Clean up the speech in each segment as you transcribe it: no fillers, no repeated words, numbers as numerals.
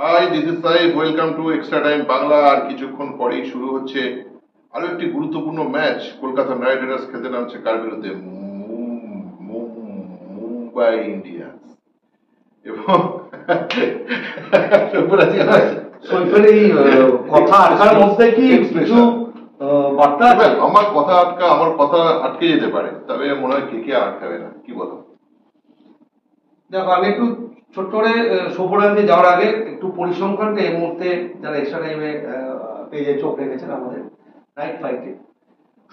High, this is Saeed. Welcome to extra time Bangla. আর কিছুক্ষণ পরেই শুরু হচ্ছে আরো একটি গুরুত্বপূর্ণ ম্যাচ। কলকাতা নাইট রাইডার্স খেলতে নামছে কার বিরুদ্ধে? মুম্বাই ইন্ডিয়ান্স। এবং আমার কথা আটকে যেতে পারে, তবে মনে হয় কে আটকাবে না। কি বলো? দেখো, আমি একটু ছোট্ট করে সৌপরান্তে যাওয়ার আগে একটু পরিসংখ্যানটা এই মুহূর্তে যারা এক্সট্রা টাইমে পেজে চোখ রেখেছেন আমাদের নাইট ফাইটে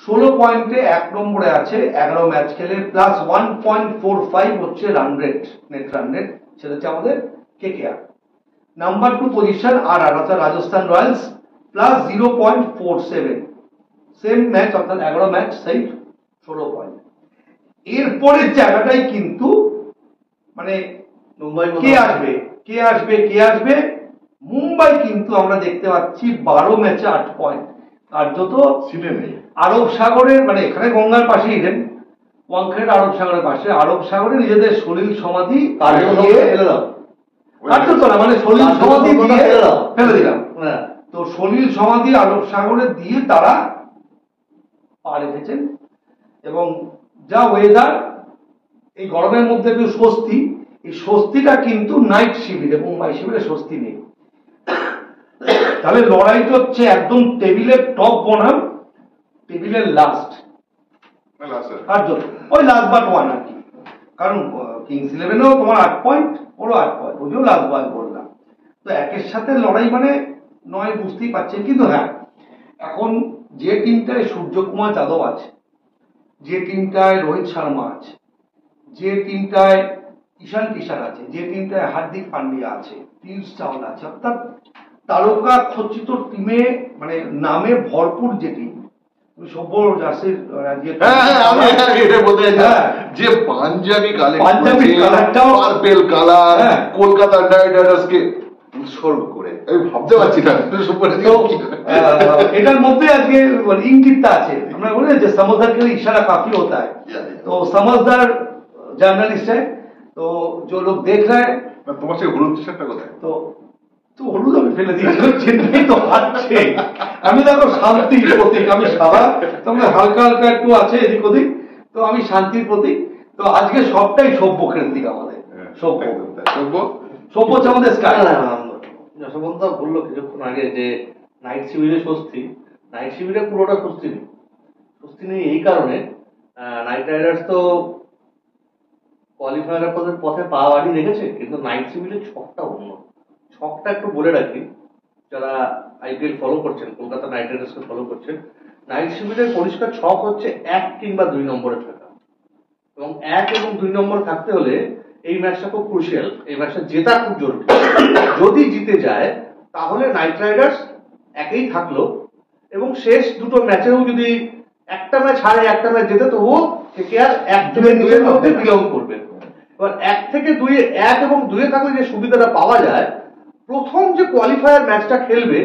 16 পয়েন্টে 1 নম্বরে আছে, 11 ম্যাচ খেলে, প্লাস 1.45 হচ্ছে run rate, net run rate. সেটা হচ্ছে আমাদের কেকেআর। নাম্বার 2 পজিশন আর অর্থাৎ Rajasthan Royals, plus 0.47, same match অর্থাৎ 11 ম্যাচ সেই 16 পয়েন্ট। এরপরের জায়গাটাই কিন্তু মানে কে আসবে মুম্বাই কিন্তু আমরা দেখতে পাচ্ছি 12 ম্যাচে 8 পয়েন্ট। কার্যত আরব সাগরের মানে এখানে গঙ্গার পাশে ইডেন, ওয়াংখেড়ে আরব সাগরের পাশে, আরব সাগরে নিজেদের সলিল সমাধি মানে সলিল সমাধি ফেলে দিলাম। তো সলিল সমাধি আরব সাগরে দিয়ে তারা পা রেখেছেন। এবং যা ওয়েদার, এই গরমের মধ্যে একটু স্বস্তি, এই স্বস্তিটা কিন্তু নাইট শিবিরে, মুম্বাই শিবিরে স্বস্তি নেই। তাহলে লড়াইটা হচ্ছে একদম টেবিলের টপ বনাম টেবিলের লাস্ট, ওই লাস্ট বাট ওয়ান আর কি। কারণ কিংস ইলেভেনেও তোমার 8 পয়েন্ট, ওরও 8 পয়েন্ট, ওইও লাস্ট বাট বললাম। তো একের সাথে লড়াই মানে নয়, বুঝতেই পারছেন। কিন্তু হ্যাঁ, এখন যে টিমটায় সূর্যকুমার যাদব আছে, যে টিমটায় রোহিত শর্মা আছে, যে টিমটায় ঈশান কিষান আছে, যে টিমটায় হার্দিক পান্ডিয়া আছে, পীয়ূষ চাওলা আছে, অর্থাৎ তারকা খচিত টিমে মানে নামে ভরপুর যে টিম। সভ্য জার্সির যে পাঞ্জাবি কালারটাও পার্পল কালার কলকাতা নাইট রাইডার্সকে উৎসর্গ করে, আমি ভাবতে পারছি না এটার মধ্যে আজকে ইঙ্গিতটা আছে। আমরা বলি যে समझदार के लिए इशारा काफी होता है, तो समझदार जर्नलिस्ट है, तो जो लोग देख रहे हैं। তোমার সে হলুদ টি-শার্টটা কোথায়? তো হলুদ আমি ফেলে দিয়েছি, চেন্নাই তো হারছে। আমি দেখো শান্তির প্রতীক, আমি সাদা, তোমরা হালকা হালকা একটু আছে এদিক ওদিক, তো আমি শান্তির প্রতীক। তো আজকে সবটাই সভ্য কেন্দ্রিক আমাদের, সভ্য হচ্ছে আমাদের স্টাইল। যশবন্ত বললো কিছুক্ষণ আগে যে নাইট শিবিরে স্বস্তি, নাইট শিবিরে পুরোটা স্বস্তি নেই এই কারণে, নাইট রাইডার্স তো কোয়ালিফায়ারের পথে পা বাড়ি রেখেছে, কিন্তু নাইট শিবিরের ছকটা অন্য। ছকটা একটু বলে রাখি, যারা আইপিএল ফলো করছেন, কলকাতা নাইট রাইডার্সকে ফলো করছেন, নাইট শিবিরের পরিষ্কার ছক হচ্ছে 1 কিংবা 2 নম্বরে থাকা। এবং 1 এবং 2 নম্বরে থাকতে হলে এই ম্যাচটা খুব ক্রুশিয়াল, এই ম্যাচটা জেতা খুব জরুরি। যদি জিতে যায় তাহলে নাইট রাইডার্স একেই থাকলো, এবং শেষ দুটো ম্যাচেও যদি একটা ম্যাচ হারে একটা ম্যাচ জেতে, তবুও কেকেআর 1 থেকে 2 এর মধ্যে বিলং করবে। এবার 1 থেকে 2 1 এবং 2 থাকলে যে সুবিধাটা পাওয়া যায়, প্রথম যে কোয়ালিফায়ার ম্যাচটা খেলবে,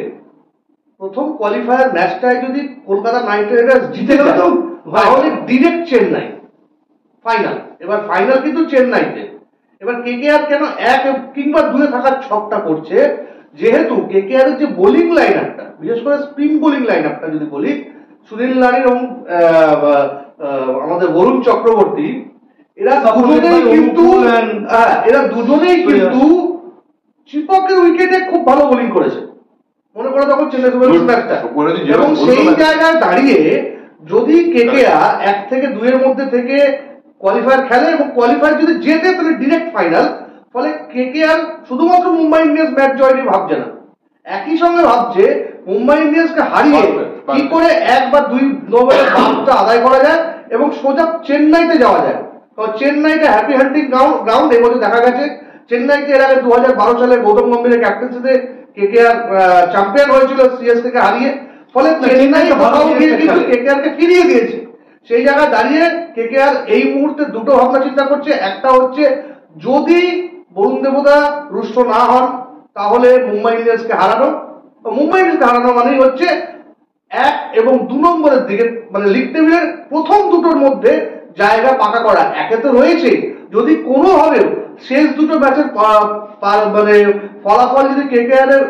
প্রথম কোয়ালিফায়ার ম্যাচটায় যদি কলকাতা নাইট রাইডার্স জিতে গেল তাহলে ডিরেক্ট চেন্নাই ফাইনাল। এবার ফাইনাল কিন্তু চেন্নাইতে। এবার কেকেআর কেন 1 কিংবা 2 থাকার ছকটা করছে, যেহেতু কেকেআর এর যে বোলিং লাইন আপটা, বিশেষ করে স্পিন বোলিং লাইন আপটা যদি বলি, সুনীল নারিন এবং আমাদের বরুণ চক্রবর্তী, এরা দুজনেই কিন্তু চিপকের উইকেটে খুব ভালো বোলিং করেছে। মনে করে তখন চেন্নাই সুপার কিংস ম্যাচটা, এবং সেই জায়গায় দাঁড়িয়ে যদি কেকেআর 1 থেকে 2 এর মধ্যে থেকে কোয়ালিফায়ার খেলে এবং কোয়ালিফায়ার যদি জেতে তাহলে ডিরেক্ট ফাইনাল। ফলে কেকেআর শুধুমাত্র মুম্বাই ইন্ডিয়ান্স ম্যাচ জয় নিয়ে ভাবছে না, একই সঙ্গে ভাবছে মুম্বাই ইন্ডিয়ান্সকে হারিয়ে কি করে 1 বা 2 নম্বরের বাঁধটা আদায় করা যায় এবং সোজা চেন্নাইতে যাওয়া যায়। কারণ চেন্নাইটা হ্যাপি হান্টিং গ্রাউন্ড। এই বছর দেখা গেছে চেন্নাইতে এর আগে 2012 সালে গৌতম গম্ভীরের ক্যাপ্টেন্সিতে কেকেআর চ্যাম্পিয়ন হয়েছিল সিএসকে কে হারিয়ে। ফলে চেন্নাই কিন্তু কেকেআরকে ফিরিয়ে দিয়েছে। সেই জায়গায় দাঁড়িয়ে কেকেআর এই মুহূর্তে দুটো ভাবনা চিন্তা করছে। একটা হচ্ছে, যদি বরুণ দেবতা রুষ্ট না হন তাহলে মুম্বাই ইন্ডিয়ান্সকে হারানো। মুম্বাই ইন্ডিয়ান্সকে হারানো মানেই হচ্ছে 1 এবং 2 নম্বরের দিকে, মানে লিগ টেবিলের প্রথম দুটোর মধ্যে জায়গা পাকা করা। 1-এ তো রয়েছে, যদি কোনোভাবেও শেষ দুটো ম্যাচের মানে ফলাফল যদি কেকেআর এর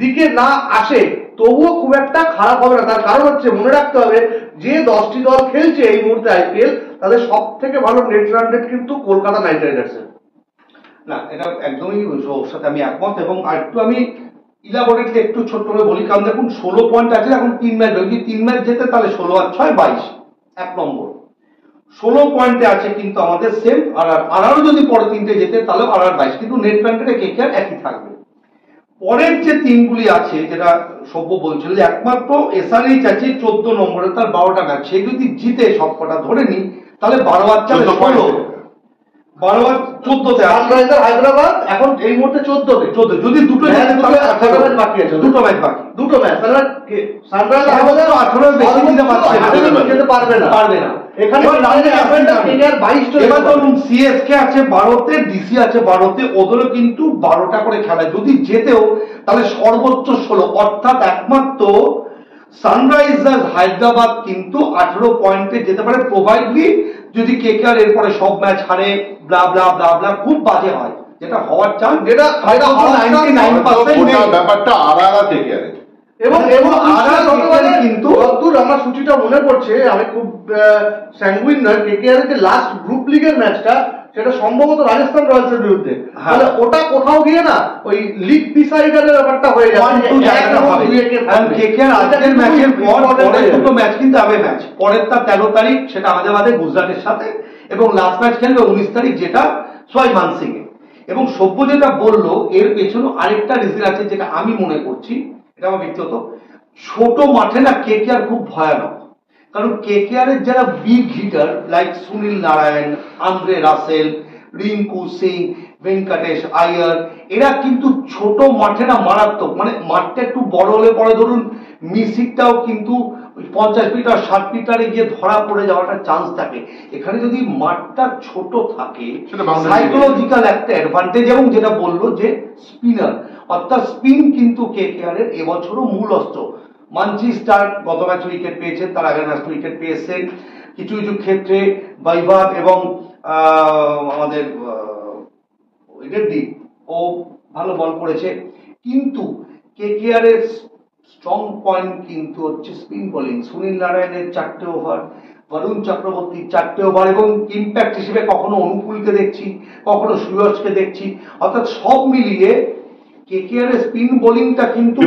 দিকে না আসে তবুও খুব একটা খারাপ হবে না। তার কারণ হচ্ছে মনে রাখতে হবে যে 10টি দল খেলছে এই মুহূর্তে আইপিএল তাদের সব থেকে ভালো নেট রান রেট কিন্তু কলকাতা নাইট রাইডার্সের। না, এটা একদমই ওর সাথে আমি একমত। এবং আরেকটু আমি ইলাবোরেটলি একটু ছোট্ট করে বলি, কারণ দেখুন 16 পয়েন্ট আছে, এখন 3 ম্যাচ, যদি 3 ম্যাচ যেতে তাহলে 16 আর 6 22, 1 নম্বর 16 পয়েন্টে আছে কিন্তু আমাদের সেম। আরও যদি পরে 3টে যেতে তাহলে আর 22, কিন্তু নেট রান রেটে কেকেআর একই থাকবে। পরের যে টিমগুলি আছে, যেটা সভ্য বলছিল যে একমাত্র এসআরএইচ আছে 14 নম্বরে, তার 12টা ম্যাচ, সে যদি জিতে সবকটা ধরে নি তাহলে 12 আর 4 16, 12 আর 14তে সানরাইজার হায়দ্রাবাদ এখন এই মুহূর্তে 14 যদি দুটো ম্যাচ বাকি আছে, দুটো ম্যাচ বাকি, দুটো ম্যাচ, তাহলে সানরাইজার হায়দ্রাবাদ 18 বেশি দিতে পারছে যেতে পারবে না। এখানে এবার ধরুন সিএসকে আছে 12তে, ডিসি আছে 12তে, ওদেরও কিন্তু 12টা করে খেলা, যদি যেতেও তাহলে সর্বোচ্চ 16, অর্থাৎ একমাত্র সানরাইজার্স হায়দ্রাবাদ কিন্তু 18 পয়েন্টে যেতে পারে, প্রোভাইডলি যদি কেকেআর এরপরে সব ম্যাচ হারে, ব্লা ব্লা ব্লা ব্লা, খুব বাজে হয়, যেটা হওয়ার চান্স, যেটা 99% ব্যাপারটা আড়াআড়া কেকেআর এবং কিন্তু যতদূর আমার সূচিটা মনে পড়ছে, আমি খুব স্যাঙ্গুইন নয়, কেকেআর এর যে লাস্ট গ্রুপ লিগের ম্যাচটা সেটা সম্ভবত রাজস্থান রয়্যালসের বিরুদ্ধে, তাহলে ওটা কোথাও গিয়ে না ওই লিগ ডিসাইডারের ব্যাপারটা হয়ে যাচ্ছে। কেকেআর আজকের ম্যাচের পর পরের দুটো ম্যাচ কিন্তু আবে ম্যাচ, পরেরটা 13 তারিখ সেটা আহমেদাবাদে গুজরাটের সাথে, এবং লাস্ট ম্যাচ খেলবে 19 তারিখ যেটা সয়মান সিং এ। এবং সভ্য যেটা বললো এর পেছনে আরেকটা রিজন আছে যেটা আমি মনে করছি, এটা আমার ব্যক্তিগত, ছোট মাঠে না কেকেআর খুব ভয়ানক। কারণ কেকেআর এর যারা big hitter like Sunil Narine, Andre Russell, Rinku Singh, Venkatesh Iyer, এরা কিন্তু ছোট মাঠে না মারাত্মক, মানে মাঠটা একটু বড় হলে পরে ধরুন মিসিকটাও কিন্তু 50 মিটার 60 মিটারে গিয়ে ধরা পড়ে যাওয়াটা চান্স থাকে। এখানে যদি মাঠটা ছোট থাকে সাইকোলজিক্যাল একটা অ্যাডভান্টেজ, এবং যেটা বললো যে স্পিনার, অর্থাৎ স্পিন কিন্তু কেকেআর এর এবছরও মূল অস্ত্র। মানচি স্টার গত ম্যাচ উইকেট পেয়েছেন, তার আগের ম্যাচ উইকেট পেয়েছেন, কিছু কিছু ক্ষেত্রে বৈভব এবং আমাদের ও ভালো বল করেছে, কিন্তু কেকেআর এর স্ট্রং পয়েন্ট কিন্তু হচ্ছে স্পিন বোলিং। সুনীল নারায়ণের 4টে ওভার, বরুণ চক্রবর্তীর 4টে ওভার, এবং ইম্প্যাক্ট হিসেবে কখনো অনুকূলকে দেখছি, কখনো সুয়সকে দেখছি, অর্থাৎ সব মিলিয়ে কেকেআর এর স্পিন বোলিংটা কিন্তু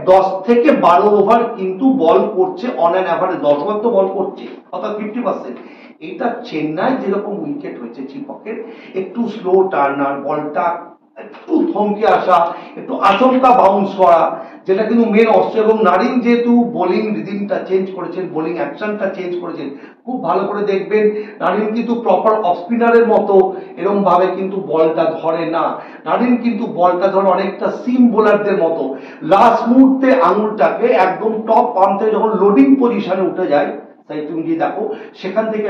10 থেকে 12 ওভার কিন্তু বল করছে, অন অ্যান অ্যাভারেজ 10 ওভার তো বল করছে, অর্থাৎ 50%। এটা চেন্নাই যেরকম উইকেট হয়েছে চিপকের, একটু স্লো টার্নার, বলটা একটু থমকে আসা, একটু আচমকা বাউন্স করা, যেটা কিন্তু মেন অস্ত্র। এবং নারিন যেহেতু বোলিং রিদিমটা চেঞ্জ করেছেন, বোলিং অ্যাকশনটা চেঞ্জ করেছেন, খুব ভালো করে দেখবেন নারিন কিন্তু প্রপার অফ স্পিনারের মতো এরকম ভাবে কিন্তু বলটা ধরে না, নারিন কিন্তু বলটা ধরে অনেকটা সিম বোলারদের মতো, লাস্ট মুহূর্তে আঙুলটাকে একদম টপ পাম্প থেকে যখন লোডিং পজিশনে উঠে যায়, তাই তুমি যদি দেখো সেখান থেকে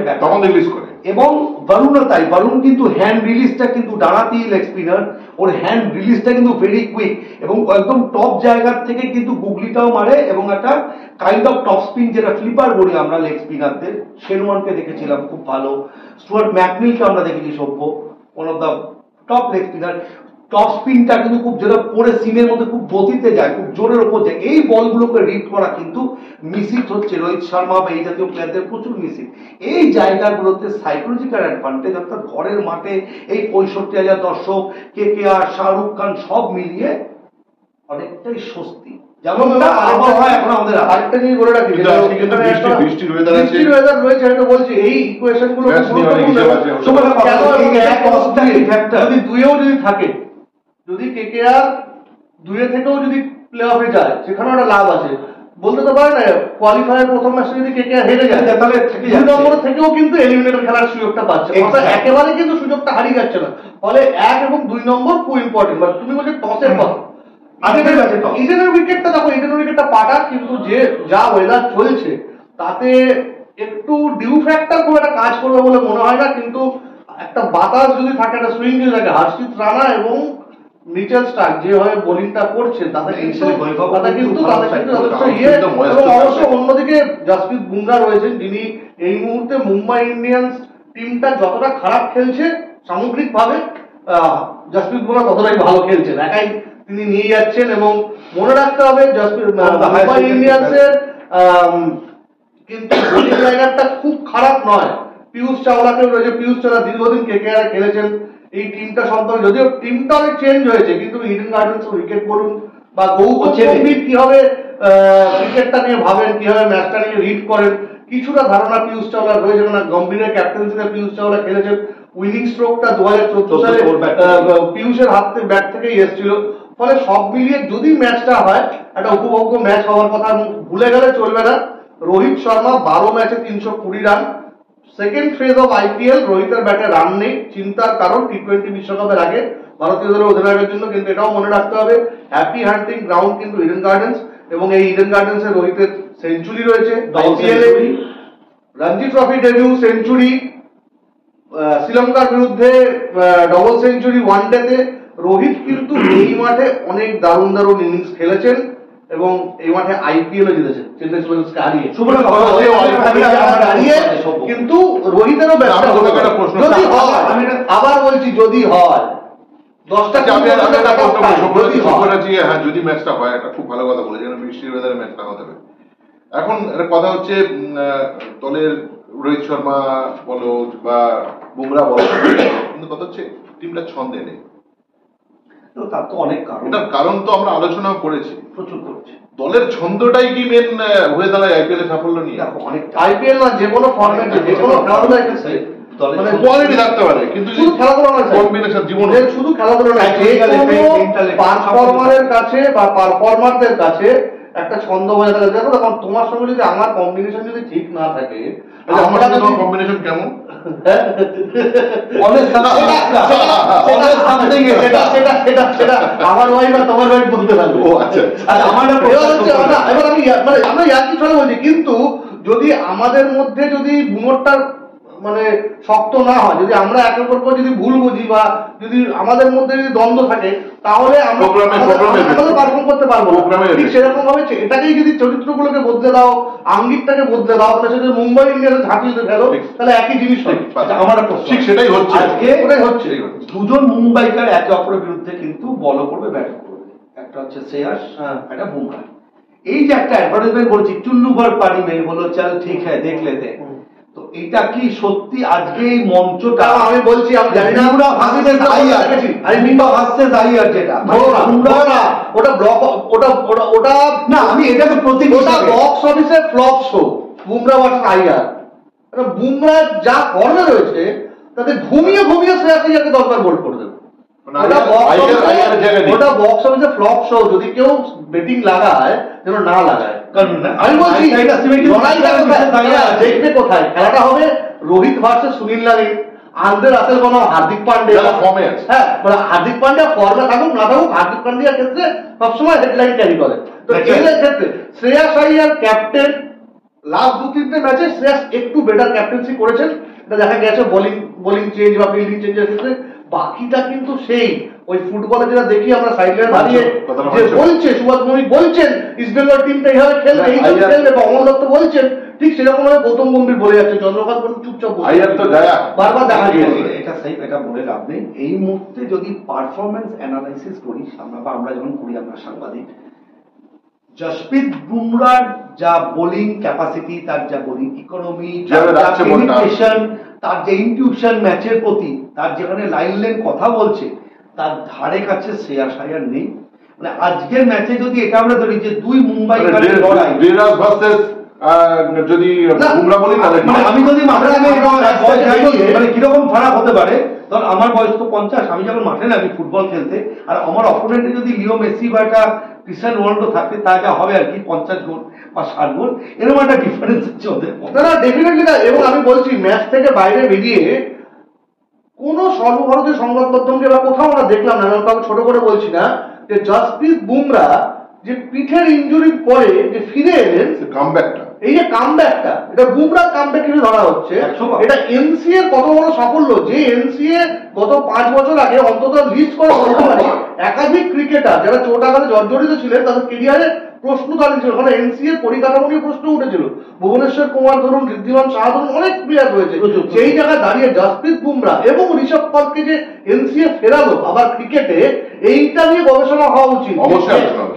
রিলিজ করে। এবং বরুণও তাই, বরুণ কিন্তু হ্যান্ড রিলিজটা কিন্তু ডানাতেই লেগ স্পিনার, ওর হ্যান্ড রিলিজটা কিন্তু ভেরি কুইক, এবং একদম টপ জায়গার থেকে কিন্তু গুগলিটাও মারে, এবং একটা কাইন্ড অফ টপ স্পিন যেটা ফ্লিপার বলি আমরা লেগ স্পিনারদের। শেরওয়ানকে দেখেছিলাম খুব ভালো, স্টুয়ার্ট ম্যাকনিলকে আমরা দেখেছি সভ্য, one of the top leg spinner. Top স্পিনটা কিন্তু খুব যেটা পরে সিমের মধ্যে খুব গতিতে যায়, খুব জোরের ওপর যায়, এই বলগুলোকে রিড করা কিন্তু মিসিট হচ্ছে রোহিত শর্মা বা এই জাতীয় প্লেয়ারদের প্রচুর মিসিট। এই জায়গাগুলোতে সাইকোলজিক্যাল অ্যাডভান্টেজ, অর্থাৎ ঘরের মাঠে এই 65,000 দর্শক, কেকেআর, শাহরুখ খান সব মিলিয়ে অনেকটাই স্বস্তি। যেমনটা আবহাওয়া এখন আমাদের আরেকটা জিনিস বলে রাখি, বৃষ্টি রয়েছে, আমি তো বলছি এই ইকুয়েশন গুলো যদি দুইও যদি থাকে, যদি কেকেআর 2 থেকেও যদি প্লে অফে যায় সেখানেও একটা লাভ আছে। বলতে তো পারে না কোয়ালিফায়ার প্রথম ম্যাচে যদি কেকেআর হেরে যায় তাহলে 2 নম্বর থেকেও কিন্তু এলিমিনেটর খেলার সুযোগটা পাচ্ছে, অর্থাৎ একেবারে কিন্তু সুযোগটা হারিয়ে যাচ্ছে না। ফলে 1 এবং 2 নম্বর খুব ইম্পর্টেন্ট। বাট তুমি বলছো টসের কথা, ইডেনের উইকেটটা দেখো, ইডেনের উইকেটটা পাটা, কিন্তু যে যা ওয়েদার চলছে তাতে একটু ডিউ ফ্যাক্টর খুব একটা কাজ করবে বলে মনে হয় না, কিন্তু একটা বাতাস যদি থাকে, একটা সুইং যদি থাকে, হর্ষিত রানা এবং মিচেল স্টার্ক যেভাবে বোলিংটা করছে তাদের কিন্তু অবশ্য অন্যদিকে জসপ্রীত বুমরা রয়েছেন, যিনি এই মুহূর্তে মুম্বাই ইন্ডিয়ান্স টিমটা যতটা খারাপ খেলছে সামগ্রিকভাবে জসপ্রীত বুমরা ততটাই ভালো খেলছেন, একাই তিনি নিয়ে যাচ্ছেন। এবং মনে রাখতে হবে মুম্বাই ইন্ডিয়ান্সের কিন্তু বোলিং লাইনারটা খুব খারাপ নয়। পীযূষ চাওলাকেও রয়েছে, পীযূষ চাওলা দীর্ঘদিন কেকেআর খেলেছেন। এই টিমটা সম্পর্কে যদিও টিমটা অনেক চেঞ্জ হয়েছে, কিন্তু ইডেন গার্ডেন্স উইকেট বলুন বা গৌতম গম্ভীর কিভাবে ক্রিকেটটা নিয়ে ভাবেন, কিভাবে ম্যাচটা নিয়ে রিড করেন, কিছুটা ধারণা পীযূষ চাওলার রয়েছে। না গম্ভীরের ক্যাপ্টেন্সিতে পীযূষ চাওলা খেলেছেন, উইনিং স্ট্রোকটা 2014 সালে পীযূষের হাত থেকে ব্যাট থেকেই এসেছিল। ফলে সব মিলিয়ে যদি ম্যাচটা হয় একটা উপভোগ্য ম্যাচ হওয়ার কথা, ভুলে গেলে চলবে না রোহিত শর্মা 12 ম্যাচে 320 run. Second phase of IPL, রোহিতের ব্যাটে রান নেই, চিন্তার কারণ টি20 বিশ্বকাপের আগে ভারতীয় দলের অধিনায়কের জন্য। কিন্তু এটাও মনে রাখতে হবে হ্যাপি হান্টিং গ্রাউন্ড কিন্তু ইডেন গার্ডেন্স, এবং এই ইডেন গার্ডেন্সে রোহিতের সেঞ্চুরি রয়েছে আইপিএল এ, রঞ্জি ট্রফি ডেবিউ সেঞ্চুরি, শ্রীলঙ্কার বিরুদ্ধে ডবল সেঞ্চুরি ওয়ানডেতে। রোহিত কিন্তু এই মাঠে অনেক দারুণ দারুণ ইনিংস খেলেছেন এবং এই মাঠে আইপিএলও জিতেছেন চেন্নাই সুপার কিংসকে হারিয়ে। কিন্তু রোহিতেরও যদি হয়, আবার বলছি যদি হয় 10টা হ্যাঁ যদি ম্যাচটা হয়, একটা খুব ভালো কথা বলে, যেন বৃষ্টির ওয়েদারে ম্যাচটা হতে হবে। এখন একটা কথা হচ্ছে দলের রোহিত শর্মা বলো বা বুমরা বলো, কিন্তু কথা হচ্ছে টিমটা ছন্দে নেই। তার তো অনেক কারণ, এটার কারণ তো আমরা আলোচনা করেছি, প্রচুর করেছি। দলের ছন্দটাই কি মেন হয়ে দাঁড়ায় আইপিএল এ সাফল্য নিয়ে? অনেক আইপিএল না, যে কোনো ফরম্যাটে যে কোনো মানে কোয়ালিটি থাকতে পারে, কিন্তু শুধু খেলাধুলা নয়, কম্বিনেশন জীবনে শুধু খেলাধুলা নয়, পারফরমারের কাছে বা পারফরমারদের কাছে একটা ছন্দ বজায় থাকে। দেখো তখন তোমার সঙ্গে যদি আমার কম্বিনেশন যদি ঠিক না থাকে, আমার সাথে তোমার কম্বিনেশন কেমন? আমার ওয়াইফ আর তোমার ওয়াইফ বলতে পারবো। আমরা ইয়ার্কি ছলে বলছি, কিন্তু যদি আমাদের মধ্যে যদি বুনোরটা মানে শক্ত না হয়, যদি আমরা একে অপরকে যদি ভুল বুঝি বা যদি আমাদের মধ্যে যদি দ্বন্দ্ব থাকে, তাহলে আমরা পারফর্ম করতে পারবো। ঠিক সেরকম ভাবে এটাকেই যদি চরিত্রগুলোকে বদলে দাও, আঙ্গিকটাকে বদলে দাও, তাহলে সেটা মুম্বাই ইন্ডিয়ান্স ঝাঁপিয়ে ফেলো, তাহলে একই জিনিস হয়। আমার ঠিক সেটাই হচ্ছে, ওটাই হচ্ছে। দুজন মুম্বাইকার একে অপরের বিরুদ্ধে কিন্তু বল করবে, ব্যাট করবে। একটা হচ্ছে শ্রেয়াস, একটা বুমরা। এই যে একটা অ্যাডভার্টাইজমেন্ট বলছি, চুন্নু ভর পানি মেয়ে বলো চল ঠিক হ্যাঁ দেখ লেতে, তো এটা কি সত্যি আজকে এই মঞ্চটা? আমি বলছি আমি জানি না, আমরা ভাসতে যাই আর আরে মিম্বা ভাসতে যাই আর যেটা বুমরা ওটা ব্লক, ওটা না, আমি এটাকে প্রতীক, ওটা বক্স অফিসে flop show. Bumrah versus Iyer, মানে বুমরা যা ফর্মে রয়েছে তাতে ঘুমিয়ে ঘুমিয়ে শ্রেয়াসকে দরকার বোল্ড করে দেবে। ওটা বক্স অফিসে ফ্লপ শো, যদি কেউ বেটিং লাগায় যেন না লাগায়। আমি বলছি দেখবে কোথায় খেলাটা হবে, Rohit versus Sunil Narine, Andre Russell বনাম হার্দিক পান্ডে। হ্যাঁ, মানে হার্দিক পান্ডে ফর্মে থাকুক না থাকুক, হার্দিক পান্ডিয়ার ক্ষেত্রে সবসময় হেডলাইন ক্যারি করে। তো এর ক্ষেত্রে শ্রেয়াস আইয়ার ক্যাপ্টেন, লাস্ট 2-3টে ম্যাচে শ্রেয়াস একটু বেটার ক্যাপ্টেন্সি করেছেন, এটা দেখা গেছে বোলিং চেঞ্জ বা ফিল্ডিং চেঞ্জের ক্ষেত্রে। বাকিটা কিন্তু সেই ওই ফুটবলে যেটা দেখি আমরা সাইডলাইনে দাঁড়িয়ে যে বলছে, সুভাষ ভৌমিক বলছেন ইস্ট বেঙ্গল টিমটা এইভাবে খেলবে, এইভাবে খেলবে, বা অমল দত্ত বলছেন, ঠিক সেরকম ভাবে গৌতম গম্ভীর বলে যাচ্ছে, চন্দ্রকান্ত চুপচাপ বারবার দেখা গিয়েছে। এটা সেই, এটা বলে লাভ নেই। এই মুহূর্তে যদি পারফরমেন্স অ্যানালাইসিস করি আমরা যখন করি, আমরা সাংবাদিক, জসপ্রীত বুমরার যা বোলিং ক্যাপাসিটি, তার যা বোলিং ইকোনমি, তার যে ইনটিউশন ম্যাচের প্রতি, তার যেখানে লাইন লেন কথা বলছে, তার ধারে কাছে শ্রেয়াস আইয়ার নেই। মানে আজকের ম্যাচে যদি এটা আমরা ধরি যে দুই মুম্বাই লড়াই, যদি বুমরা বলি মানে আমি যদি মাঠে মানে কিরকম ফারাক হতে পারে, ধর আমার বয়স তো 50, আমি যখন মাঠে নামি ফুটবল খেলতে, আর আমার অপোনেন্টে যদি লিও মেসি বা একটা ক্রিস্টিয়ানো রোনাল্ডো থাকে, তা যা হবে আর কি 50 গোল বা 60 গোল, এরকম একটা ডিফারেন্স হচ্ছে ওদের। না ডেফিনেটলি না। এবং আমি বলছি ম্যাচ থেকে বাইরে বেরিয়ে কোন সর্বভারতীয় সংবাদ মাধ্যমকে বা কোথাও আমরা দেখলাম না, আমি কাউকে ছোট করে বলছি না, যে জসপ্রীত বুমরা যে পিঠের ইনজুরির পরে যে ফিরে এলেন, কামব্যাকটা, এই যে কামব্যাকটা, এটা বুমরার কামব্যাক হিসেবে ধরা হচ্ছে। এটা এনসিএ কত বড় সাফল্য, যে এনসিএ গত 5 বছর আগে অন্তত লিস্ট করে বলতে পারি একাধিক ক্রিকেটার যারা চোট আঘাতে জর্জরিত ছিলেন, তাদের ক্যারিয়ারে প্রশ্ন দাঁড়িয়েছিল, ওখানে এনসিএ পরিকাঠামো নিয়ে প্রশ্ন উঠেছিল। ভুবনেশ্বর কুমার ধরুন, ঋদ্ধিমান শাহ ধরুন, অনেক প্লেয়ার রয়েছে, সেই জায়গায় দাঁড়িয়ে জসপ্রীত বুমরা এবং ঋষভ পন্থকে যে এনসিএ ফেরালো আবার ক্রিকেটে, এইটা নিয়ে গবেষণা হওয়া উচিত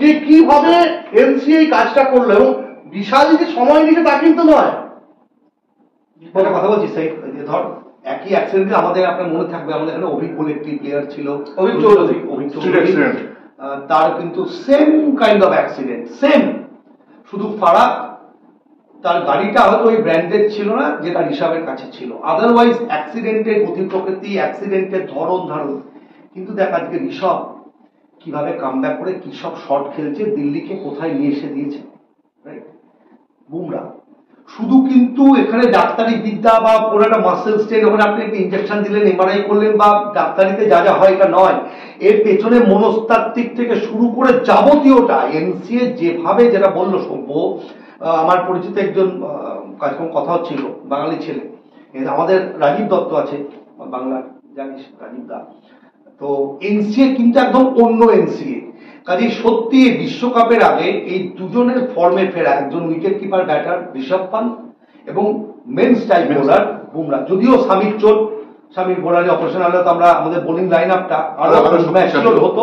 যে কিভাবে এনসিএ এই কাজটা করলো, এবং বিশাল যে সময় নিতে তা কিন্তু নয়। একটা কথা বলছি সেই ধর একই অ্যাক্সিডেন্টে আমাদের আপনার মনে থাকবে, আমাদের এখানে অভিক বলে একটি প্লেয়ার ছিল, অভিক চৌধুরী, তার কিন্তু same kind of accident, same, শুধু ফারাক তার গাড়িটা হয়তো ওই ব্র্যান্ডেড ছিল না যেটা ঋষভের কাছে ছিল, আদারওয়াইজ অ্যাক্সিডেন্টের গতি প্রকৃতি, অ্যাক্সিডেন্টের ধরন ধারণ। কিন্তু দেখ আজকে ঋষভ কিভাবে কামব্যাক করে কি সব শট খেলছে, দিল্লিকে কোথায় নিয়ে এসে দিয়েছে, রাইট? বুমরা শুধু কিন্তু এখানে ডাক্তারি বিদ্যা বা পুরো একটা মাসেল স্ট্রেন, ওখানে আপনি একটা ইনজেকশন দিলেন, এমআরআই করলেন বা ডাক্তারিতে যা যা হয় এটা নয়, এর পেছনে মনস্তাত্ত্বিক থেকে শুরু করে যাবতীয়টা এনসিএ যেভাবে, যেটা বললো সভ্য, আমার পরিচিত একজন কাজকর্ম কথা হচ্ছিল, বাঙালি ছেলে, আমাদের রাজীব দত্ত আছে বাংলার, জানিস রাজীব দা, তো এনসিএ কিন্তু একদম অন্য এনসিএ। কাজে সত্যি বিশ্বকাপের আগে এই দুজনের ফর্মে ফেরা, একজন wicket keeper batter Rishabh Pant এবং মেন স্টাইল বোলার বুমরা, যদিও সামির চোট, সামির বোলারে অপারেশন হলে তো আমরা আমাদের বোলিং লাইন আপটা আরো ম্যাচুর হতো,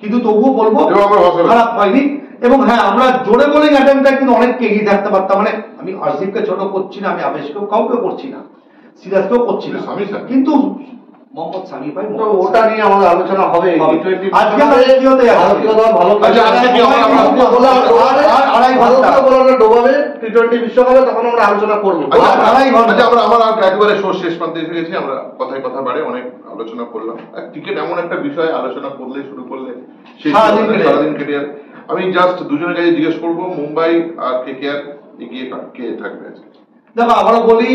কিন্তু তবুও বলবো খারাপ হয়নি। এবং হ্যাঁ, আমরা জোরে বোলিং অ্যাটেম্পটা কিন্তু অনেক এগিয়ে থাকতে পারতাম, মানে আমি আরসিবকে ছোট করছি না, আমি আবেশকেও কাউকে করছি না, সিরাজকেও করছি না, কিন্তু মোহাম্মদ সামি ভাই ওটা নিয়ে আমাদের আলোচনা হবে। আজকে ভারতীয় দল ভালো ডোবাবে টি-20 বিশ্বকাপে, তখন আমরা আলোচনা করবো। আমরা একেবারে শেষ প্রান্তে এসে গেছি, আমরা কথায় কথা বাড়ে অনেক আলোচনা করলাম। ক্রিকেট এমন একটা বিষয়, আলোচনা করলে শুরু করলে সারাদিন কেটে যাবে। আমি জাস্ট দুজনের কাছে জিজ্ঞেস করবো, মুম্বাই আর কেকেআর এগিয়ে কে থাকবে আজকে? দেখো আবারও বলি,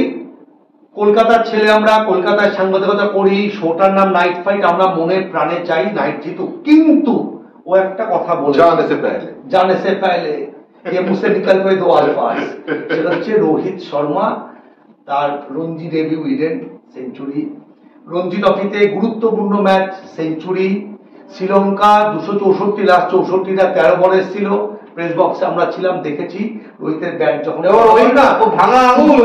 কলকাতার ছেলে আমরা, কলকাতায় সাংবাদিকতা করি, শোটার নাম নাইট ফাইট, আমরা মনে প্রাণে চাই নাইট জিতুক, কিন্তু ও একটা কথা বলে, জানে সে পেলে ये मुझसे निकल गए दो अल्फाज, সেটা হচ্ছে রোহিত শর্মা তার Ranji debut Eden century, Ranji ট্রফিতে গুরুত্বপূর্ণ ম্যাচ সেঞ্চুরি, শ্রীলঙ্কা 264 লাস্ট 64টা 13 বল এসেছিল, প্রেস বক্সে আমরা ছিলাম, দেখেছি রোহিতের ব্যাট যখন ভাঙা আঙুল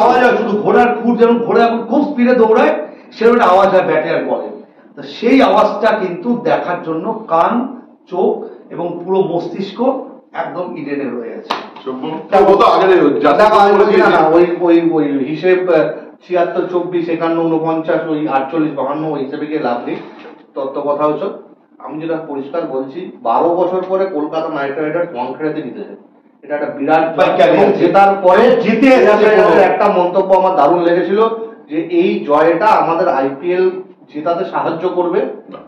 আওয়াজ হয়, শুধু ঘোড়ার খুর, যেমন ঘোড়া এখন খুব স্পিডে দৌড়ায় সেরকম একটা আওয়াজ হয় ব্যাটে আর বলে, তো সেই আওয়াজটা কিন্তু দেখার জন্য কান, চোখ এবং পুরো মস্তিষ্ক একদম ইডেনে রয়ে আছে। ওই হিসেব 76, 24, 51, 49, ওই 48, 52 ওই হিসেবে গিয়ে লাভ নেই। তত্ত্ব কথা হচ্ছে, আমি যেটা পরিষ্কার বলছি, 12 বছর পরে কলকাতা নাইট রাইডার্স ওয়াংখেড়েতে জিতেছে, এটা একটা বিরাট জেতার পরে জিতে একটা মন্তব্য আমার দারুণ লেগেছিল যে এই জয়টা আমাদের আইপিএল জেতাতে সাহায্য করবে।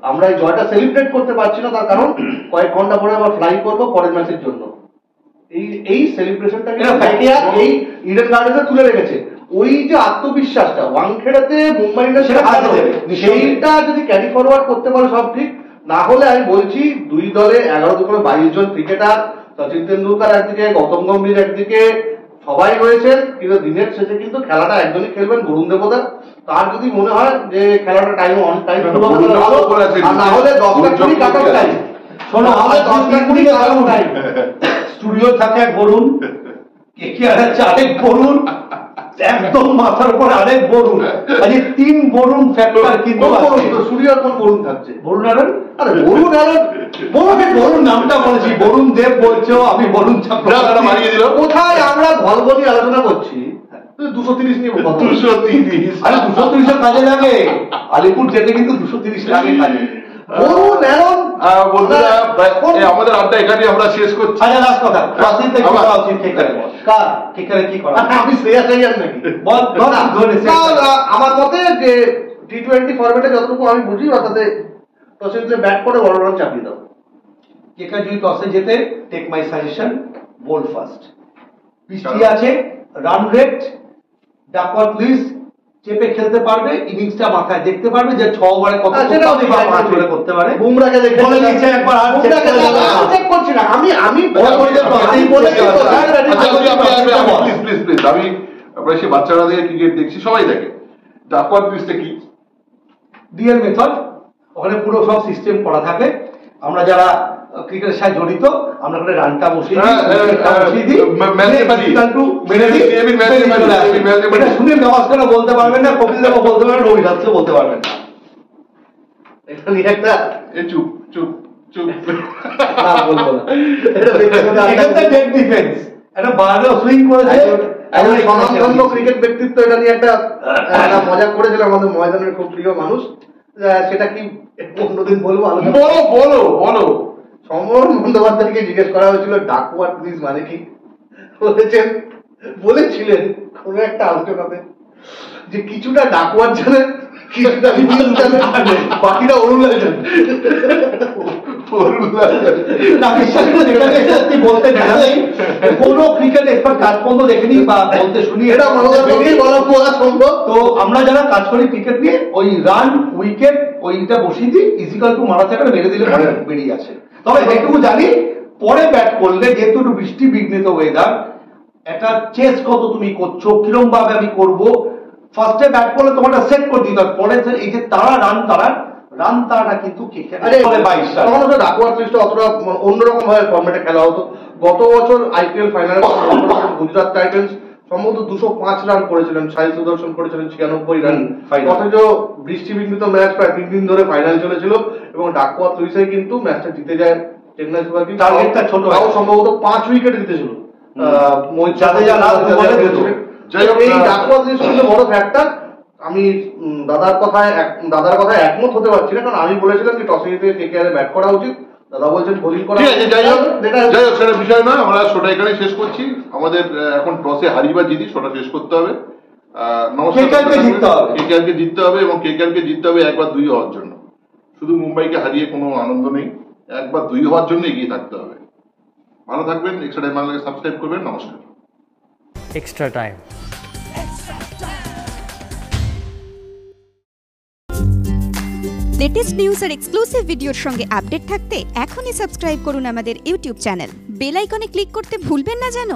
আমরা এই জয়টা সেলিব্রেট করতে পারছি না, তার কারণ কয়েক ঘন্টা পরে আবার ফ্লাই করবো পরের ম্যাচের জন্য। এই সেলিব্রেশনটাকে এই ইডেন গার্ডেন্সে তুলে রেখেছে। ওই যে আত্মবিশ্বাসটা ওয়াংখেড়াতে মুম্বাই সেইটা যদি ক্যারি ফরওয়ার্ড করতে পারে সব ঠিক, না হলে আমি বলছি দুই দলে 11-22 জন ক্রিকেটার, সচিন তেন্ডুলকার একদিকে, গৌতম গম্ভীর একদিকে, সবাই রয়েছেন, কিন্তু দিনের শেষে কিন্তু খেলাটা একজনই খেলবেন, বরুণ দেবতা। তার যদি মনে হয় যে খেলাটা টাইম অন টাইম শুরু হবে, না হলে 10-20 কাট অফ টাইম, শোনো আমাদের 10-20 কাট অফ টাইম, স্টুডিও থাকে এক বরুণ, কেকেআর আছে আরেক বরুণ, একদম মাথার উপর আরেক বরুণ, আজকে 3 বরুণ ফ্যাক্টর কিন্তু স্টুডিওর কোন বরুণ থাকছে? বরুণ আরন, আরে বরুণ আরন, বরুণ নামটা বলেছি, বরুণ দেব বলছো, আমি বরুণ চাপড়া মারিয়ে দিল। কোথায় আমরা ধলবনি আলোচনা করছি, 230 নিয়ে 230, আরে 230 কাজে লাগে, আলিপুর যেতে কিন্তু 230 লাগে কাজে। বরুণ আরন আমাদের আড্ডা এখানে আমরা শেষ করছি। আচ্ছা লাস্ট কথা, রাশিদকে কি করা উচিত কেকেআরে কি করা? আমি শ্রেয়াস আইয়ার নাকি বল আমার মতে যে টি-20 ফরম্যাটে যতটুকু আমি বুঝি, অর্থাৎ টসে ব্যাট করে বড় রান চাপিয়ে দাও। কেকেআর যদি টসে যেতে, take my suggestion, bowl first, বৃষ্টি আছে, রান রেট, ডাকওয়ার্থ লুইস চেপে খেলতে পারবে, ইনিংসটা মাথায় দেখতে পারবে যে 6 ওভারে কত করতে পারে। বুমরাকে দেখে বলে দিয়েছে একবার, আর চেক করছি না আমি আমরা সে বাচ্চারা দিয়ে ক্রিকেট দেখছি, সবাই দেখে। ডাকওয়ার্থ লুইসটা কি? ডিএল মেথড, ওখানে পুরো সব সিস্টেম করা থাকে, আমরা যারা ক্রিকেটের সাথে জড়িত আমরা ওখানে রানটা বসিয়ে দিই, সুনীল গাভাস্করও বলতে পারবেন না, কপিল দেবও বলতে পারবেন, রবি শাস্ত্রীও বলতে পারবেন না। এটা নিয়ে একটা চুপ চুপ চুপ বলবো না, একটা বারো সুইং করেছে স্বনামধন্য ক্রিকেট ব্যক্তিত্ব, এটা নিয়ে একটা মজা করেছিল আমাদের ময়দানের খুব প্রিয় মানুষ, সেটা কি অন্যদিন বলবো। বলো বলো বলো। সমর বন্দ্যোপাধ্যায়কে জিজ্ঞেস করা হয়েছিল ডাকওয়ার্ড প্লিজ মানে কি, বলেছিলেন কোন একটা আলোচনাতে যে কিছুটা ডাকওয়ার্ড জানেন, কিছুটা বাকিটা অরুণাল জানেন। বলতে জানাই কোন ক্রিকেট এক্সপার্ট কাজ পর্যন্ত দেখেনি বা বলতে শুনি, এটা বলা সম্ভব। তো আমরা যারা কাজ করি ক্রিকেট নিয়ে, ওই রান উইকেট ওইটা বসিয়ে দিই, ইজিক্যাল টু মারা থেকে মেরে দিলে পরে বেরিয়ে আসে। তবে যেটুকু জানি পরে ব্যাট করলে, যেহেতু একটু বৃষ্টি বিঘ্নিত ওয়েদার, একটা চেস কত তুমি করছো, কিরম ভাবে আমি করবো, ফার্স্টে ব্যাট করলে তোমার সেট করে দিতে হবে, পরে এই যে তারা রান তারাটা কিন্তু অন্যরকম ভাবে ফর্মেটে খেলা হতো। গত বছর আইপিএল ফাইনালে গুজরাট টাইটান্স সম্ভবত 205 রান করেছিলেন, সাই সুদর্শন করেছিলেন 96 রান, অথচ বৃষ্টি বিঘ্নিত ম্যাচ প্রায় 3 দিন ধরে ফাইনাল চলেছিল এবং ডাকওয়ার্থ লুইসই কিন্তু ম্যাচটা জিতে যায় চেন্নাই সুপার কিংস। টার্গেটটা ছোট, সম্ভবত 5 উইকেট জিতেছিল। এই ডাকওয়ার্থ লুইস কিন্তু বড় ফ্যাক্টর। আমি দাদার কথায় একমত হতে পারছি না, কারণ আমি বলেছিলাম যে টসে জিতে কেকেআর ব্যাট করা উচিত, দাদা বলছেন বোলিং করা। যাই হোক সেটা বিষয় নয়, আমরা শোটা এখানে শেষ করছি। আমাদের এখন টসে হারি বা জিতি শোটা শেষ করতে হবে। কেকেআরকে জিততে হবে এবং কেকেআরকে জিততে হবে 1 বা 2 হওয়ার জন্য। শুধু মুম্বাইকে হারিয়ে কোনো আনন্দ নেই, 1 বা 2 হওয়ার জন্য এগিয়ে থাকতে হবে। ভালো থাকবেন, এক্সট্রা টাইম বাংলাকে সাবস্ক্রাইব করবেন। নমস্কার। Extra time. লেটেস্ট নিউজ আর এক্সক্লুসিভ ভিডিওর সঙ্গে আপডেট থাকতে এখনই সাবস্ক্রাইব করুন আমাদের ইউটিউব চ্যানেল। বেল আইকনে ক্লিক করতে ভুলবেন না যেন।